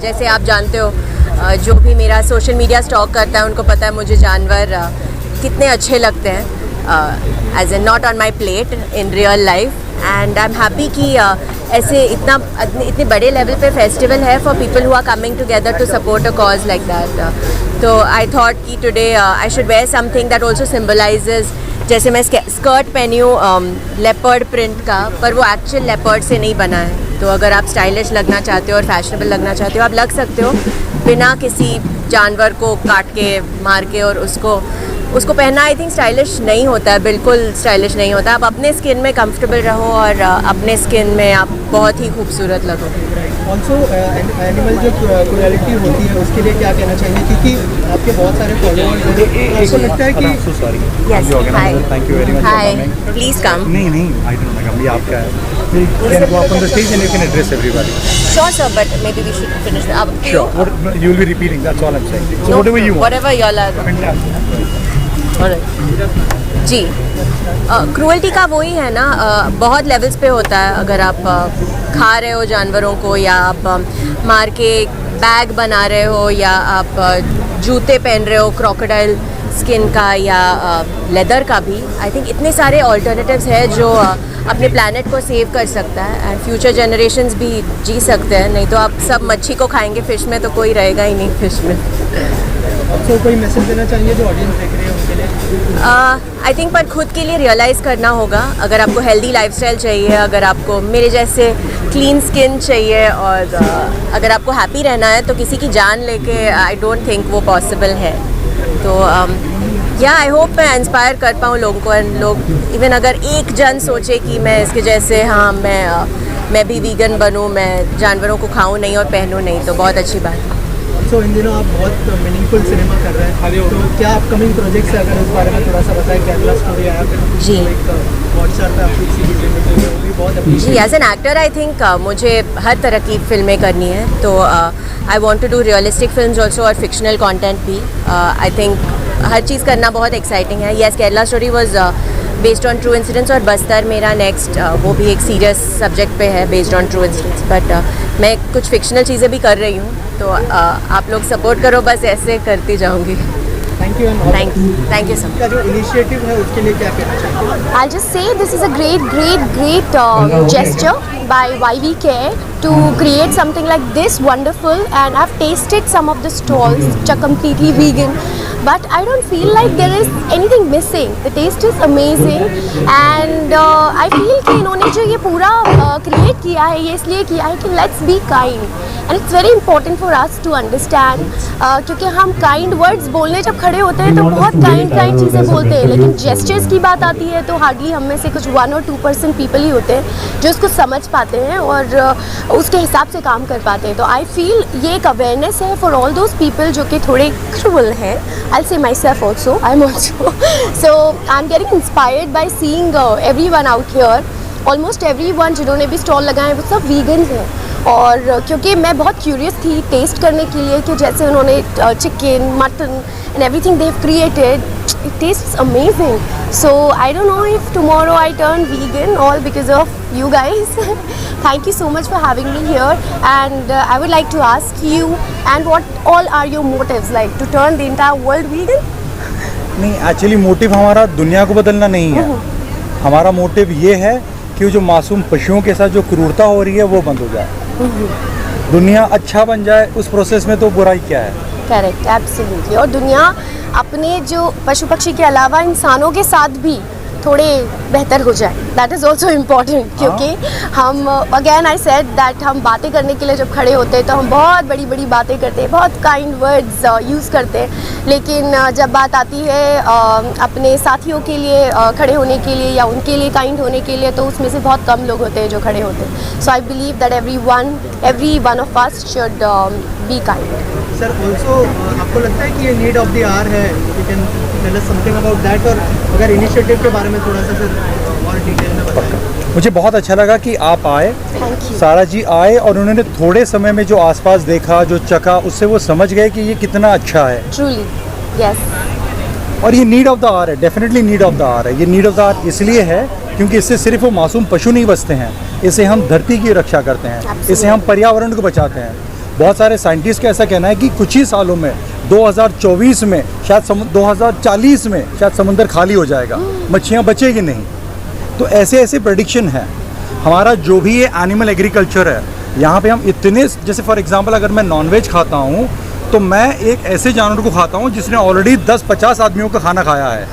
जैसे आप जानते हो, जो भी मेरा सोशल मीडिया स्टॉक करता है उनको पता है मुझे जानवर कितने अच्छे लगते हैं, as a not on my plate in real life. And I am happy कि ऐसे इतने बड़े लेवल पे फेस्टिवल है for people who are coming together to support a cause like that. तो आई थॉट कि today I should wear something that also symbolises. जैसे मैं स्कर्ट पहनी हूँ लेपर्ड प्रिंट का, पर वो एक्चुअल लेपर्ड से नहीं बना है. तो अगर आप स्टाइलिश लगना चाहते हो और फैशनेबल लगना चाहते हो, आप लग सकते हो बिना किसी जानवर को काट के मार के. और उसको पहनना आई थिंक स्टाइलिश नहीं होता है, बिल्कुल स्टाइलिश नहीं होता. आप अपने स्किन में कंफर्टेबल रहो और अपने स्किन में आप बहुत ही खूबसूरत लगो. ऑल्सो एनिमल जो क्रूएलिटी होती है उसके लिए क्या कहना चाहिए, क्योंकि आपके बहुत सारे फॉलोअर्स हैं, आपको लगता है कि yes hi thank you very much. Hi please come. नहीं आई डोंट नो, अभी आपका है. You can go up on the stage and you can address everybody. Sure sir, but maybe we should finish the up. Sure. You will be repeating. That's all I'm saying. So whatever you want. Whatever you all are. जी, cruelty का वही है ना, बहुत levels पे होता है. अगर आप खा रहे हो जानवरों को, या आप मार के बैग बना रहे हो, या आप जूते पहन रहे हो क्रोकोडाइल स्किन का या लेदर का भी. आई थिंक इतने सारे ऑल्टरनेटिव्स हैं जो अपने प्लैनेट को सेव कर सकता है एंड फ्यूचर जनरेशंस भी जी सकते हैं. नहीं तो आप सब मच्छी को खाएंगे, फ़िश में तो कोई रहेगा ही नहीं फिश में. तो कोई मैसेज देना चाहिए जो ऑडियंस देख रही है उनके लिए? आई थिंक पर खुद के लिए रियलाइज़ करना होगा. अगर आपको हेल्दी लाइफस्टाइल चाहिए, अगर आपको मेरे जैसे क्लीन स्किन चाहिए, और अगर आपको हैप्पी रहना है, तो किसी की जान लेके आई डोंट थिंक वो पॉसिबल है. तो या आई होप मैं इंस्पायर कर पाऊँ लोगों को. एंड लोग इवन अगर एक जन सोचे कि मैं इसके जैसे, हाँ मैं भी वीगन बनूँ, मैं जानवरों को खाऊँ नहीं और पहनूँ नहीं, तो बहुत अच्छी बात है. तो इन दिनों आप बहुत मीनिंगफुल सिनेमा कर रहे हैं, तो क्या अपकमिंग प्रोजेक्ट्स है, अगर उस बारे में थोड़ा सा बताएं. केरला स्टोरी आया जी, हॉटस्टार पे आपकी सीरीज भी बहुत जी. As an actor I think मुझे हर तरह की फिल्में करनी है. तो I want to do realistic films also और फिक्शनल कंटेंट भी. आई थिंक हर चीज़ करना बहुत एक्साइटिंग है. Yes, Kerala story was based on true incidents, और बस्तर मेरा नेक्स्ट वो भी एक सीरियस सब्जेक्ट पे है based on true incidents. But मैं कुछ फिक्शनल चीज़ें भी कर रही हूँ, तो आप लोग सपोर्ट करो, बस ऐसे करती जाऊँगी. Thank you so much. का जो इनिशिएटिव है उसके लिए क्या कहना चाहिए? I'll just say this is a great gesture by YV Care to create something like this wonderful, and I've tasted some of the stalls which are completely vegan, but I don't feel like there is anything missing. The taste is amazing, and I feel कि इन्होंने जो ये पूरा create किया है, ये इसलिए किया है कि let's be kind, and it's very important for us to understand, क्योंकि हम kind words बोलने जब खड़े होते हैं तो बहुत kind चीज़ें बोलते हैं, लेकिन gestures की बात आती है तो हार्डली हम में से कुछ 1 और 2% पीपल ही होते हैं जो उसको समझ पाते हैं और उसके हिसाब से काम कर पाते हैं. तो आई फील ये एक अवेयरनेस है फॉर ऑल दोज पीपल जो कि थोड़े क्रूअल हैं. आई से my self also, I am also. So I am getting inspired by seeing everyone out here. Almost everyone जिन्होंने भी स्टॉल लगाए हैं वो सब वीगन हैं. और क्योंकि मैं बहुत क्यूरियस थी टेस्ट करने के लिए कि जैसे उन्होंने chicken, mutton and everything they have created, it tastes amazing. So I don't know if tomorrow I turn vegan, all because of you guys. Thank you so much for having me here, and I would like to ask you, and what all are your motives, like to turn the entire world vegan? नहीं, actually motive हमारा दुनिया को बदलना नहीं है. हमारा motive ये है कि जो मासूम पशुओं के साथ जो क्रूरता हो रही है वो बंद हो जाए, दुनिया अच्छा बन जाए. उस प्रोसेस में तो बुराई क्या है? Correct, absolutely. और दुनिया अपने जो पशु पक्षी के अलावा इंसानों के साथ भी थोड़े बेहतर हो जाए, दैट इज़ ऑल्सो इम्पॉर्टेंट. क्योंकि हम अगेन आई सेड दैट हम बातें करने के लिए जब खड़े होते हैं तो हम बहुत बड़ी बड़ी बातें करते हैं, बहुत काइंड वर्ड्स यूज़ करते हैं, लेकिन जब बात आती है अपने साथियों के लिए खड़े होने के लिए या उनके लिए काइंड होने के लिए, तो उसमें से बहुत कम लोग होते हैं जो खड़े होते हैं. So I believe that every one of us should be kind. Sir also आपको लगता है कि ये नीड ऑफ द आवर है? You can tell us something about that, और अगर इनिशिएटिव के बारे में थोड़ा सा सर और डिटेल में बताएं. मुझे बहुत अच्छा लगा कि आप आए, सारा जी आए, और उन्होंने थोड़े समय में जो आसपास देखा, जो चखा, उससे वो समझ गए कि ये कितना अच्छा है. Truly, yes. और ये नीड ऑफ द आवर है, definitely need of the hour है. ये नीड ऑफ द आवर इसलिए है क्योंकि इससे सिर्फ वो मासूम पशु नहीं बचते हैं, इससे हम धरती की रक्षा करते हैं, इससे हम पर्यावरण को बचाते हैं. बहुत सारे साइंटिस्ट का ऐसा कहना है कि कुछ ही सालों में 2024 में शायद 2040 में शायद समुंदर खाली हो जाएगा, मच्छियाँ बचेगी नहीं। तो ऐसे ऐसे प्रेडिक्शन है। हमारा जो भी ये एनिमल एग्रीकल्चर है, यहाँ पे हम इतने, जैसे फॉर एग्जांपल अगर मैं नॉनवेज खाता हूँ तो मैं एक ऐसे जानवर को खाता हूँ जिसने ऑलरेडी 10-50 आदमियों का खाना खाया है।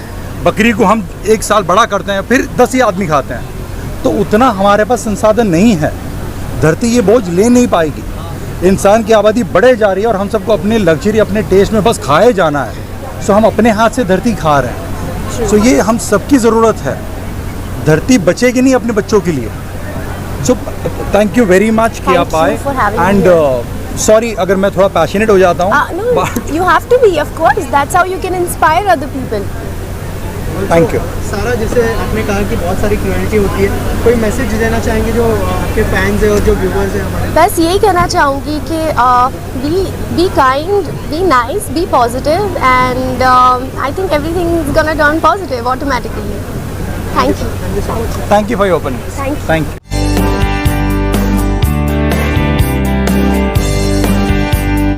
बकरी को हम 1 साल बड़ा करते हैं, फिर 10 ही आदमी खाते हैं। तो उतना हमारे पास संसाधन नहीं है, धरती ये बोझ ले नहीं पाएगी। इंसान की आबादी बढ़े जा रही है और हम सबको अपने लग्जरी, अपने टेस्ट में बस खाए जाना है। सो हम अपने हाथ से धरती खा रहे हैं। सो ये हम सबकी ज़रूरत है। धरती बचेगी नहीं अपने बच्चों के लिए। So thank you very much कि आप आए। एंड सॉरी अगर मैं थोड़ा पैशनेट हो जाता हूँ। No, you have to be, of course. That's how you can inspire other people. Thank you. सारा जैसे आपने कहा कि बहुत सारी क्रूएल्टी होती है, कोई मैसेज देना चाहेंगे जो आपके फैंस हैं और जो व्यूवर्स हैं हमारे? बस यही कहना चाहूँगी कि be kind, be nice, be positive, and I think everything is gonna turn positive automatically. Thank you. Thank you so much. Thank you for your opening. Thank you. Thank you.